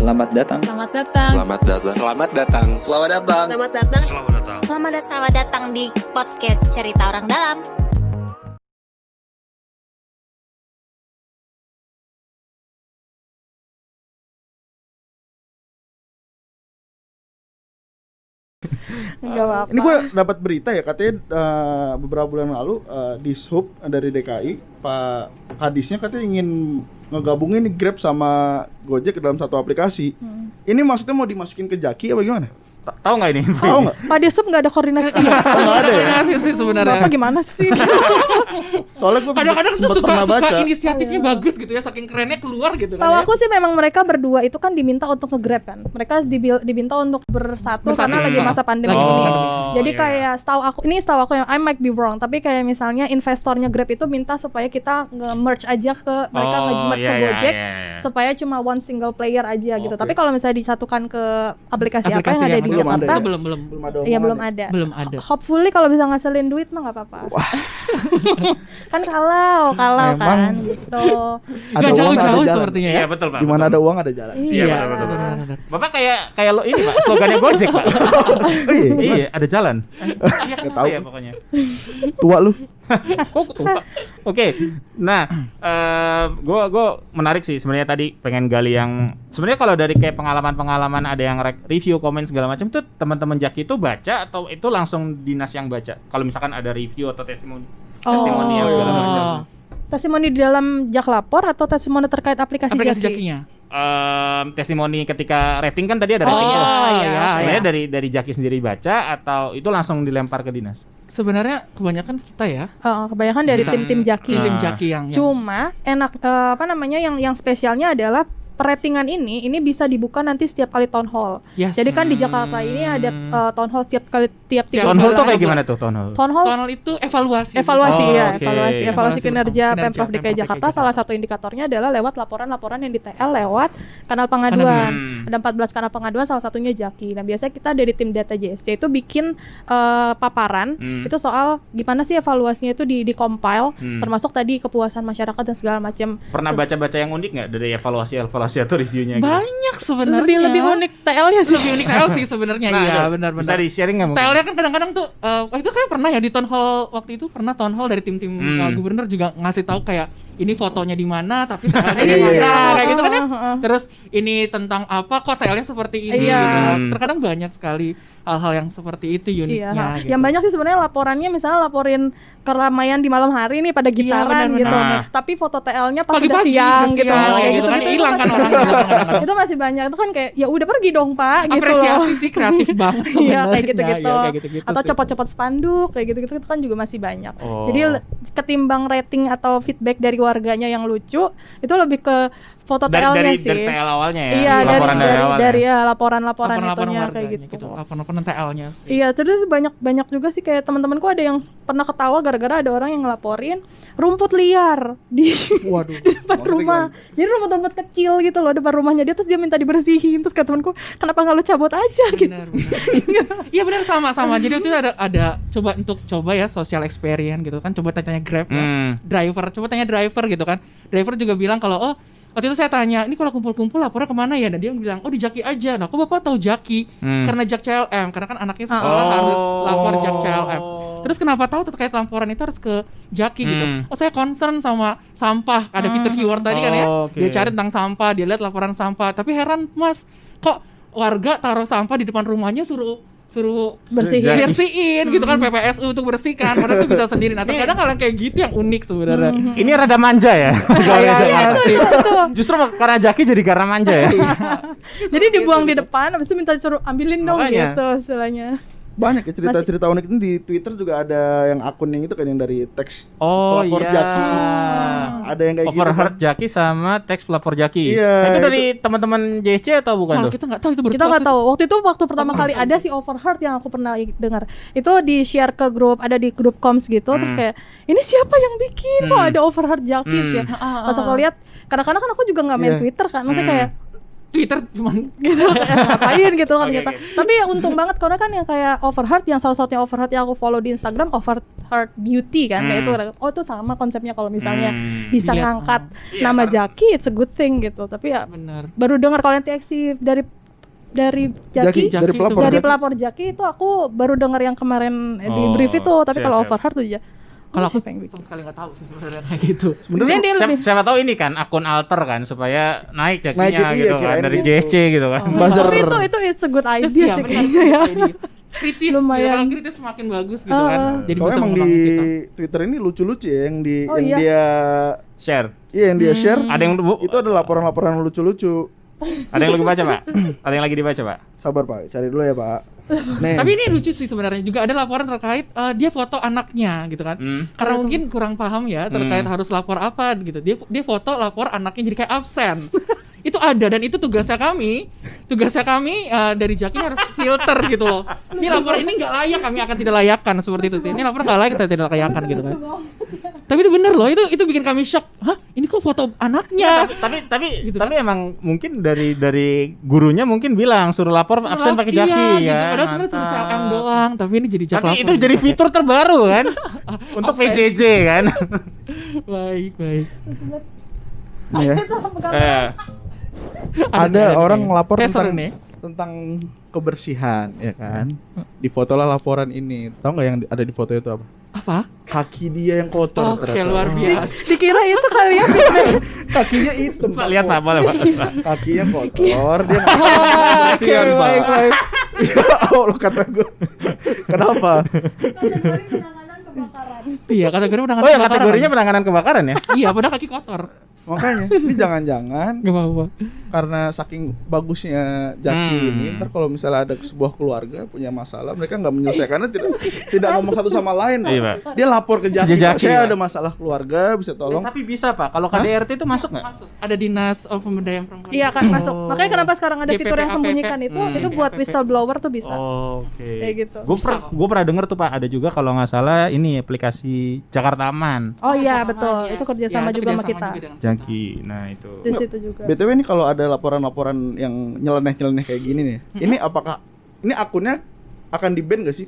Selamat datang. Selamat datang. Selamat datang. Selamat datang. Selamat datang. Selamat datang. Selamat datang. Selamat datang di podcast Cerita Orang Dalam. Enggak apa-apa. Ini gue dapat berita ya, katanya beberapa bulan lalu di Sub dari DKI, Pak Kadisnya katanya ingin ngegabungin Grab sama Gojek ke dalam satu aplikasi. Ini maksudnya mau dimasukin ke Jaki apa gimana? Tahu nggak ini? Tahu nggak? Pak Desub nggak ada koordinasi ya? Nggak ada ya? Koordinasi sih sebenarnya. Bapak gimana sih? Soalnya gue Kadang-kadang tuh pernah suka baca. inisiatifnya bagus gitu ya, saking kerennya keluar gitu kan. Tahu ya. aku sih memang mereka berdua itu kan diminta untuk nge-grab kan. Mereka diminta untuk bersatu karena lagi masa pandemi Lagi ini. masa pandemi. Jadi kayak setahu aku yang I might be wrong, tapi kayak misalnya investornya Grab itu minta supaya kita nge-merge aja ke mereka nge-merge ke Gojek supaya cuma one single player aja gitu. Tapi kalau misalnya disatukan ke aplikasi apa yang ada di belum Jakarta, ada ya? belum iya belum ada. Belum ada. Hopefully kalau bisa ngasilin duit mah nggak apa-apa. Kan kalau Emang kan gitu. ada Gak uang, jauh-jauh ada jalan. sepertinya ya. Iya betul Pak. Di mana betul. ada uang ada jalan. Iya. betul. benar. Bapak kayak lo ini Pak, slogannya Gojek Pak. Oh, iya. Iya, ada jalan. Iya kan tahu. ya pokoknya. Tua lu. Kok tua? Oke. Nah, gue menarik sih sebenarnya tadi pengen gali yang sebenarnya kalau dari kayak pengalaman ada yang review komen segala macam tuh teman-teman Jaki itu baca atau itu langsung dinas yang baca? Kalau misalkan ada review atau testimoni yang segala macam. Testimoni di dalam Jak Lapor atau testimoni terkait aplikasi Jaki? Jakinya. Testimoni ketika rating kan tadi ada rating ya. iya. Sebenarnya dari Jaki sendiri baca atau itu langsung dilempar ke dinas? Sebenarnya kebanyakan kita ya. Kebanyakan dari Kita- tim-tim Jaki. Tim Jaki yang Cuma enak yang spesialnya adalah peratingan ini bisa dibuka nanti setiap kali town hall. Yes. Jadi kan di Jakarta ini ada town hall tiap 3 Town hall tuh kayak bulan. gimana tuh town hall? Town hall Tunnel itu evaluasi. evaluasi Oh, ya, oke. evaluasi Evaluasi kinerja Pemprov Pemprov DKI Jakarta. Salah satu indikatornya adalah lewat laporan-laporan yang di TL lewat kanal pengaduan. Ada 14 kanal pengaduan, salah satunya Jaki. Nah, biasanya kita dari tim data JSC itu bikin paparan itu soal gimana sih evaluasinya itu di compile, termasuk tadi kepuasan masyarakat dan segala macam. Pernah baca-baca yang unik nggak dari evaluasi atau reviewnya? Banyak sebenarnya. Lebih unik TL-nya sih. Lebih unik TL sih sebenarnya. Nah, Iya, itu benar-benar. bisa di-sharing nggak mungkin? TL-nya kan kadang-kadang tuh waktu itu kayak pernah ya di town hall, waktu itu pernah town hall dari tim-tim gubernur juga ngasih tahu kayak ini fotonya di mana tapi TL-nya di mana kayak gitu kan ya. Terus ini tentang apa kok TL-nya seperti ini Iya. gitu. Terkadang banyak sekali hal-hal yang seperti itu uniknya gitu. Yang banyak sih sebenarnya laporannya misalnya laporin keramaian di malam hari nih pada gitaran benar-benar. gitu. Nah. Tapi foto TL-nya pas udah Pagi-pagi, siang udah gitu. siang, Kayak gitu kan itu hilang kan masih orang banyak. gitu kadang-kadang. Itu masih banyak. Itu kan kayak ya udah pergi dong, Pak, gitu loh. Apresiasi sih kreatif banget Iya, sebenarnya. kayak gitu-gitu. Iya, kayak gitu-gitu Atau sih. copot-copot spanduk kayak gitu-gitu itu kan juga masih banyak. Oh. Jadi ketimbang rating atau feedback dari warganya yang lucu, itu lebih ke foto TL-nya sih. Dari TL awalnya ya. Iya, laporan dari awalnya. dari laporan-laporan itunya kayak warganya gitu. Laporan TL-nya sih. Iya, terus banyak juga sih kayak teman-temanku ada yang pernah ketawa gara-gara ada orang yang ngelaporin rumput liar di Waduh. di depan Maksudnya rumah. Jadi rumput-rumput kecil gitu loh depan rumahnya dia, terus dia minta dibersihin. Terus kata temanku, "Kenapa enggak lu cabut aja?" gitu. Benar. Iya benar sama. Jadi waktu itu ada coba ya social experience gitu kan, coba tanya Grab ya. Coba tanya driver gitu kan. Driver juga bilang kalau waktu itu saya tanya, ini kalau kumpul-kumpul lapornya kemana ya? Nah dia bilang, di Jaki aja. Nah kok bapak tahu Jaki? Karena Jak CLM, karena kan anaknya sekolah harus lapor Jak CLM. Terus kenapa tahu terkait laporan itu harus ke Jaki gitu? Saya concern sama sampah, ada fitur keyword tadi kan ya. Oke. Dia cari tentang sampah, dia lihat laporan sampah. Tapi heran Mas, kok warga taruh sampah di depan rumahnya suruh bersihin gitu kan, PPSU untuk bersihkan, padahal itu bisa sendiri. Nah terkadang hal yang kayak gitu yang unik sebenarnya. Ini rada manja ya. Iya sih. Justru karena Jaki jadi karena manja ya. Jadi dibuang di depan, habis itu minta disuruh ambilin dong Makanya. gitu istilahnya. Banyak ya cerita-cerita unik ini. Di Twitter juga ada yang akun yang itu kan yang dari teks Oh pelapor iya. Jaki. Ada yang kayak gitu Overheard kan. Jaki sama teks pelapor Jaki. Iya, Nah, itu dari teman-teman JSC atau bukan Malah tuh? kita nggak tahu itu baru Kita nggak tahu. Waktu waktu Oh, pertama kali ada si overheard yang aku pernah dengar. Itu di share ke grup, ada di grup comms gitu. Terus kayak ini siapa yang bikin? Kok ada overheard Jaki sih? Pas aku lihat, kadang-kadang kan aku juga nggak main Iya. Twitter kan. Maksudnya kayak Twitter cuman gitu ngapain gitu kan Oke, gitu. oke. Tapi ya untung banget karena kan yang kayak overheard, yang salah satunya overheard yang aku follow di Instagram, overheard Heart Beauty kan. Nah, itu itu sama konsepnya kalau misalnya bisa Dilihat, ngangkat Iya, nama karena- Jaki, it's a good thing gitu. Tapi ya Bener. baru dengar kalau yang TXT dari Jaki, Jaki dari itu pelapor dari Jaki. pelapor Jaki itu aku baru dengar yang kemarin di Oh, brief itu. Tapi siap, kalau siap. Overheart tuh ya. Kalau aku siapa yang bikin? sama sekali nggak tahu sih sebenarnya kayak gitu. Sebenarnya Dia Siapa, lebih- siapa tahu ini kan akun alter kan supaya naik Naikin, Jakinya iya, gitu kan kirain dari gitu. JSC gitu kan. Oh. buzzer. Tapi itu is a good Terus idea ya sih benar kayaknya ya. kritis, Lumayan. gitu. Kalau kritis semakin bagus gitu kan. Jadi Kalau bisa emang di mengembangkan kita. Twitter ini lucu-lucu ya yang Oh, yang iya. dia Share. yang dia share. Ada yang Itu ada laporan-laporan lucu-lucu. ada yang lagi baca, Pak? Ada yang lagi dibaca, Pak? Sabar Pak, cari dulu ya Pak. Nih. Tapi ini lucu sih sebenarnya, juga ada laporan terkait dia foto anaknya gitu kan. Karena mungkin kurang paham ya terkait harus lapor apa gitu. Dia foto lapor anaknya jadi kayak absen. Itu ada dan itu tugasnya kami dari Jaki harus filter gitu loh. Ini laporan ini nggak layak, kami akan tidak layakkan seperti itu sih. Ini laporan nggak layak, kita tidak layakkan gitu kan. Tapi itu bener loh, itu bikin kami shock. Hah, ini kok foto anaknya? Tapi Gitu tapi emang mungkin dari gurunya mungkin bilang suruh lapor absen pakai Iya, Jaki gitu. ya. Padahal sebenarnya suruh CLM doang, tapi ini jadi jak Nanti lapor itu gitu. jadi fitur terbaru kan untuk Absen. PJJ kan. Baik. Nih ya. Eh, Ada orang ngelapor Kayak seru tentang nih. tentang kebersihan ya kan. Difotolah laporan ini. Tahu nggak yang ada di foto itu apa? Apa? Kaki dia yang kotor. Oke, ternyata. luar biasa. Dikira itu kali ya. Kakinya hitam. Pak lihat Pak, boleh Pak. Kakinya kotor, dia nggak Oke, kebersihan, Pak. baik. Ya Allah kata gue. Kenapa? Iya, kategori penanganan Oh ya kebakaran. kategorinya penanganan kebakaran ya? Iya, padahal kaki kotor. Makanya ini jangan-jangan Gak apa-apa. karena saking bagusnya Jaki ini, ntar kalau misalnya ada sebuah keluarga punya masalah, mereka nggak menyelesaikannya, tidak ngomong satu sama lain. Iya, Pak. Dia lapor ke Jaki, Jaki, Pak, saya Pak. ada masalah keluarga, bisa tolong. Tapi bisa Pak, kalau KDRT itu masuk nggak? Masuk. Ada dinas pemberdayaan perempuan. Iya kan masuk. Makanya kenapa sekarang ada DPP, fitur yang APP. sembunyikan itu buat DPP. whistleblower tuh bisa. Oke. Kayak gitu. Gue pernah denger tuh Pak, ada juga kalau nggak salah ini aplikasi Jakarta Aman. Oh iya Jakarta betul. Aman, Itu yes. kerjasama Ya, itu juga sama kerjasama kita. juga dengan kita. Jaki. Nah, itu. Di situ juga. BTW ini kalau ada laporan-laporan yang nyeleneh-nyeleneh kayak gini nih, ini apakah ini akunnya akan di-ban gak sih?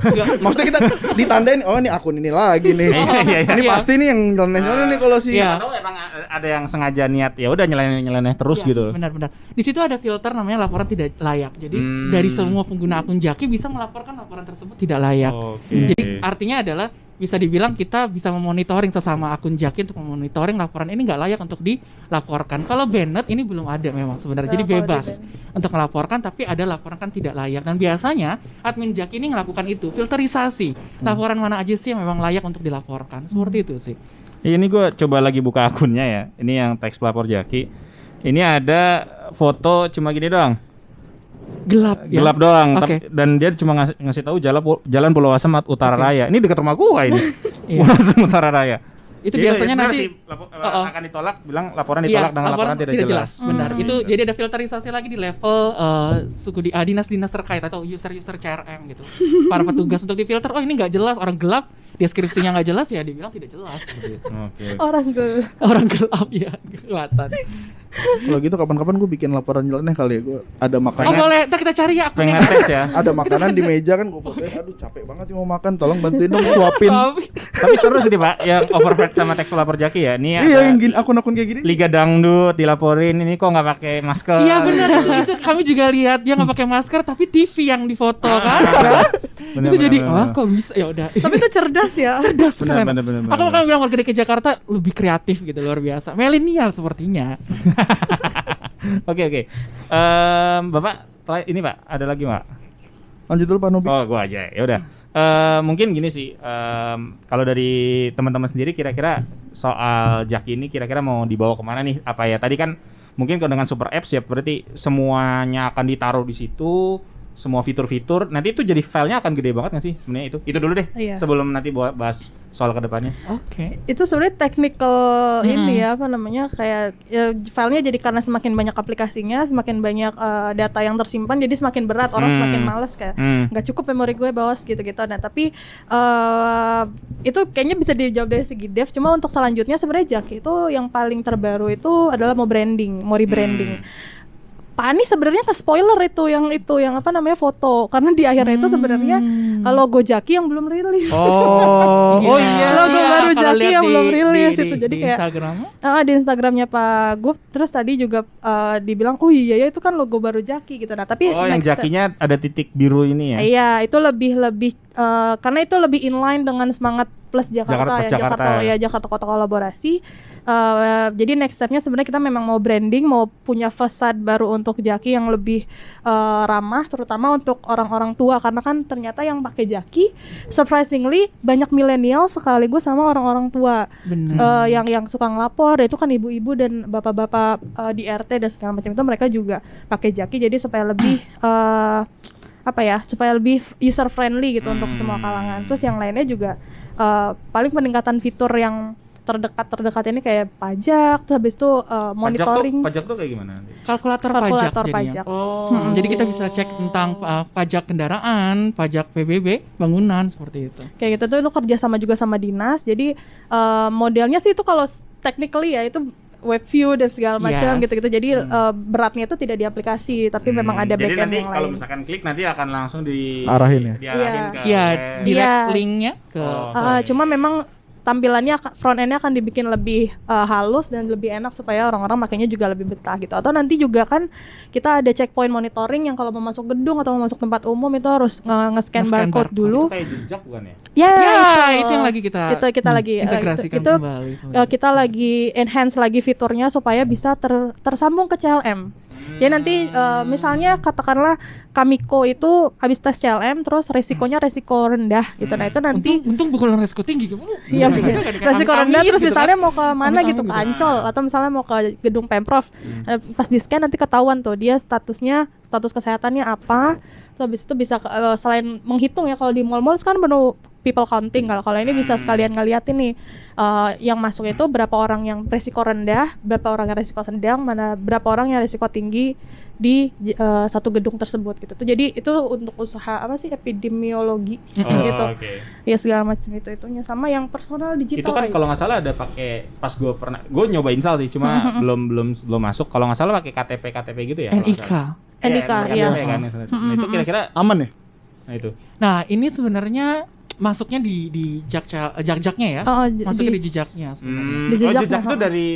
Enggak. Maksudnya kita ditandain, oh ini akun ini lagi nih. Iya, iya. Ini Iya. pasti nih yang nyeleneh-nyeleneh nih kalau sih. Iya. Atau emang ada yang sengaja niat ya udah nyeleneh terus Yes, gitu. Benar-benar. Di situ ada filter namanya laporan tidak layak. Jadi dari semua pengguna akun Jaki bisa melaporkan laporan tersebut tidak layak. Oke. Jadi artinya adalah bisa dibilang kita bisa memonitoring sesama akun Jaki untuk memonitoring laporan ini nggak layak untuk dilaporkan. Kalau Bennett ini belum ada memang sebenarnya. Jadi Kalau bebas untuk melaporkan, tapi ada laporan kan tidak layak. Dan biasanya admin Jaki ini melakukan itu, filterisasi. Laporan mana aja sih yang memang layak untuk dilaporkan. Seperti itu sih. Ini gue coba lagi buka akunnya ya. Ini yang teks pelapor Jaki. Ini ada foto cuma gini doang. Gelap ya. Gelap doang. Oke. Dan dia cuma ngasih tahu jalan Pulau Asam Utara Oke. Raya. Ini dekat rumah gua ini. Iya. Pulau Asam Utara Raya. Itu Iya, biasanya benar nanti sih, akan ditolak, bilang laporan iya, ditolak dengan laporan tidak jelas. Benar. Hmm. Itu jadi ada filterisasi lagi di level suku dinas-dinas terkait atau user-user CRM gitu. Para petugas untuk difilter, oh ini nggak jelas, orang gelap, deskripsinya nggak jelas ya dibilang tidak jelas seperti itu. Oke. Orang gue. Orang gelap ya kelihatan. Kalau gitu kapan-kapan gue bikin laporan nyeleneh kali ya. Gue ada Oh makanan, boleh, ntar kita cari ya Pengen akunnya. tes ya. ada makanan di meja kan gue fotoin. Aduh capek banget nih mau makan, tolong bantuin dong suapin. Tapi seru sih Pak, yang overhead sama teks pelapor Jaki ya. Ini Iya ada yang gini akun-akun kayak gini. Liga Dangdut dilaporin, ini kok nggak pakai masker. Iya benar itu kami juga lihat dia nggak pakai masker tapi TV yang difoto kan. Bener, Itu jadi bener. kok bisa ya udah. Tapi itu cerdas ya. cerdas Benar, keren. benar, benar, Aku benar. akan bilang warga DKI Jakarta lebih kreatif gitu luar biasa. Milenial sepertinya. Oke. Bapak, ini Pak, ada lagi Pak? Lanjut dulu Pak Nobi. Oh, gua aja. Ya udah. Mungkin gini sih, kalau dari teman-teman sendiri kira-kira soal Jaki ini kira-kira mau dibawa kemana nih? Apa ya? Tadi kan mungkin kalau dengan super apps ya berarti semuanya akan ditaruh di situ, semua fitur-fitur. Nanti itu jadi filenya akan gede banget nggak sih sebenarnya itu? Itu dulu deh. Iya. Sebelum nanti bahas soal kedepannya. Oke. Itu sebenarnya technical ini ya apa namanya kayak ya, filenya jadi karena semakin banyak aplikasinya, semakin banyak data yang tersimpan, jadi semakin berat orang semakin males kayak nggak cukup memori gue bawa gitu-gitu. Nah tapi itu kayaknya bisa dijawab dari segi dev. Cuma untuk selanjutnya sebenarnya Jaki itu yang paling terbaru itu adalah mau rebranding. Pak Anies sebenarnya nge-spoiler itu yang apa namanya foto, karena di akhirnya itu sebenarnya logo Jaki yang belum rilis. Oh iya. Logo baru kalau Jaki lihat yang belum rilis itu. di Jadi kayak Instagram. di Instagramnya Pak Guf, terus tadi juga dibilang, oh iya ya itu kan logo baru Jaki gitu. Nah tapi yang next Jakinya ada titik biru ini ya. iya, itu lebih karena itu lebih inline dengan semangat plus Jakarta Jakarta Kota Kolaborasi. Jadi next stepnya sebenarnya kita memang mau branding, mau punya facade baru untuk Jaki yang lebih ramah, terutama untuk orang-orang tua, karena kan ternyata yang pakai Jaki surprisingly banyak milenial sekaligus sama orang-orang tua. Yang suka ngelapor itu kan ibu-ibu dan bapak-bapak di RT dan segala macam itu, mereka juga pakai Jaki, jadi supaya lebih supaya lebih user friendly gitu untuk semua kalangan. Terus yang lainnya juga paling peningkatan fitur yang terdekat ini kayak pajak, terus habis itu monitoring. Pajak tuh kayak gimana? Kalkulator pajak. Jadi kita bisa cek tentang pajak kendaraan, pajak PBB, bangunan, seperti itu. Kayak gitu tuh itu kerja sama juga sama dinas. Jadi modelnya sih itu kalau technically ya itu web view dan segala macam gitu-gitu. Jadi beratnya itu tidak di aplikasi, tapi memang ada backend yang lain. Jadi nanti kalau misalkan klik nanti akan langsung diarahin ke direct linknya ke. Cuma memang tampilannya front end-nya akan dibikin lebih halus dan lebih enak supaya orang-orang makanya juga lebih betah gitu. Atau nanti juga kan kita ada checkpoint monitoring yang kalau mau masuk gedung atau mau masuk tempat umum itu harus nge-scan barcode dulu. Itu kayak jejak bukan ya? Ya, itu yang lagi kita lagi integrasikan itu, kembali. Kita lagi enhance lagi fiturnya supaya bisa tersambung ke CLM. Jadi nanti misalnya katakanlah Kamiko itu habis tes CLM terus resikonya resiko rendah gitu. Nah itu nanti untung bukan resiko tinggi. Iya, resiko rendah terus gitu misalnya kan? mau ke mana gitu, ke Ancol atau misalnya mau ke gedung Pemprov. Pas di scan nanti ketahuan tuh dia status kesehatannya apa. Terus habis itu bisa selain menghitung ya, kalau di mall-mall sekarang penuh people counting, kalau ini bisa sekalian ngeliatin nih yang masuk itu berapa orang yang resiko rendah, berapa orang yang resiko sedang, berapa orang yang resiko tinggi di satu gedung tersebut gitu. Jadi itu untuk usaha epidemiologi gitu. Ya segala macam itunya sama yang personal digital. Itu kan kalau nggak salah ada pakai, pas gue nyoba install sih, cuma belum masuk. Kalau nggak salah pakai KTP gitu ya. NIK ya. Kan, itu kira-kira aman ya? Nah itu. Nah ini sebenarnya masuknya di jejaknya ya, masuknya di jejaknya sebenarnya. Jejak itu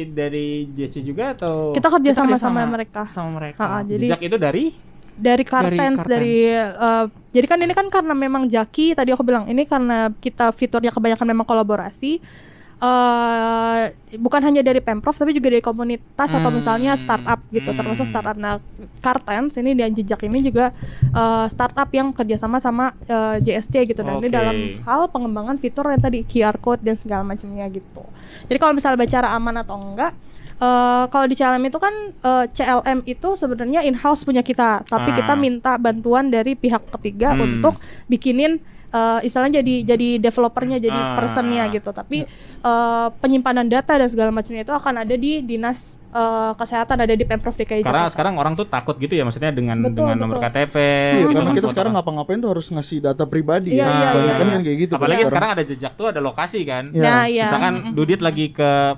dari JC juga atau kita kerja sama mereka. Jadi jejak itu dari Kartens, jadi kan ini kan karena memang Jaki tadi aku bilang ini karena kita fiturnya kebanyakan memang kolaborasi. Bukan hanya dari Pemprov tapi juga dari komunitas atau misalnya startup gitu, termasuk startup. Nah, Kartens ini dan jejak ini juga startup yang kerjasama sama JSC gitu, dan ini dalam hal pengembangan fitur yang tadi QR code dan segala macamnya gitu. Jadi kalau misalnya bicara aman atau enggak, kalau di CLM itu kan CLM itu sebenarnya in-house punya kita, tapi kita minta bantuan dari pihak ketiga untuk bikinin istilahnya jadi developernya, jadi personnya gitu. Tapi penyimpanan data dan segala macamnya itu akan ada di dinas kesehatan, ada di Pemprov DKI Jakarta. Karena sekarang orang tuh takut gitu ya, maksudnya dengan nomor KTP. Iya, karena kita sekarang ngapa-ngapain tuh harus ngasih data pribadi. Banyak kan kayak gitu. Apalagi sekarang ada jejak tuh, ada lokasi kan. Misalkan Dudit lagi ke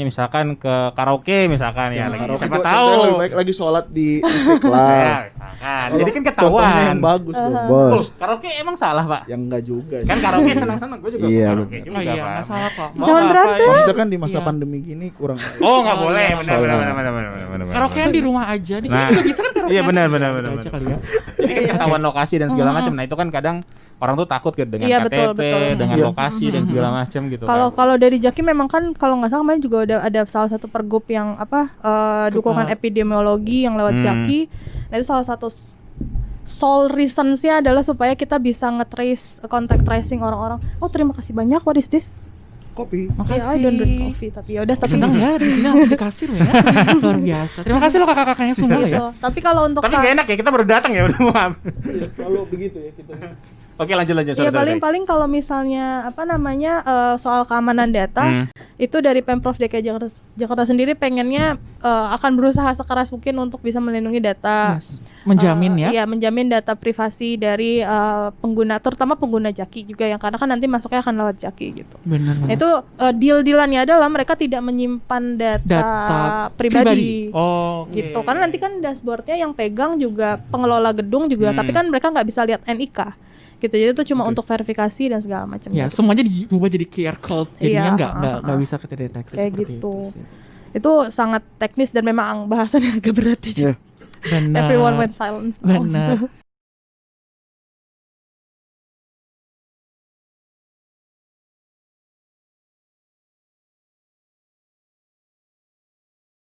misalkan ke karaoke misalkan ya, lagi siapa tahu lagi sholat di Istiqlal. Misalkan. Jadi kan ketahuan. Contohnya yang bagus loh, Bos. Karaoke emang salah, Pak? Yang enggak juga sih. Kan karaoke senang-senang, gue juga karaoke juga, Pak. Iya, enggak salah kok. Jangan berantem. Maksudnya kan di masa pandemi gini kurang. Nggak boleh, benar. Karaokean di rumah aja, di sini juga bisa kan karaokean. Iya benar. Aja kali ya. Jadi kan ketahuan lokasi dan segala macam. Nah itu kan kadang orang tuh takut gitu dengan KTP, dengan lokasi dan segala macam gitu. Kalau dari Jaki memang kan kalau nggak salah kemarin juga ada salah satu pergub yang dukungan epidemiologi yang lewat Jaki. Nah itu salah satu sole reasons-nya adalah supaya kita bisa nge-trace contact tracing orang-orang. Oh terima kasih banyak, what is this? Kopi. Makasih. I don't drink coffee, tapi yaudah. Tapi seneng ya di sini langsung dikasih loh ya. Luar biasa. Terima kasih loh kakak-kakaknya semua ya. Tapi kalau untuk tapi gak enak ya, kita baru datang ya udah maaf. Selalu begitu ya kita. Oke, lanjut. Iya, paling kalau misalnya soal keamanan data itu dari Pemprov DKI Jakarta sendiri pengennya akan berusaha sekeras mungkin untuk bisa melindungi data. Menjamin ya. Iya, menjamin data privasi dari pengguna, terutama pengguna Jaki juga yang karena kan nanti masuknya akan lewat Jaki gitu. Benar. Nah, itu deal-dealannya adalah mereka tidak menyimpan data pribadi. Oh, gitu. Karena nanti kan dashboardnya yang pegang juga pengelola gedung juga, tapi kan mereka nggak bisa lihat NIK. Gitu, jadi itu cuma untuk verifikasi dan segala macam. Ya, gitu. semuanya diubah jadi QR code, jadinya Iya, nggak bisa kedeteksi kayak seperti gitu. itu sih. Itu sangat teknis dan memang bahasannya agak berat. Iya. Benar. Everyone went silent. Benar.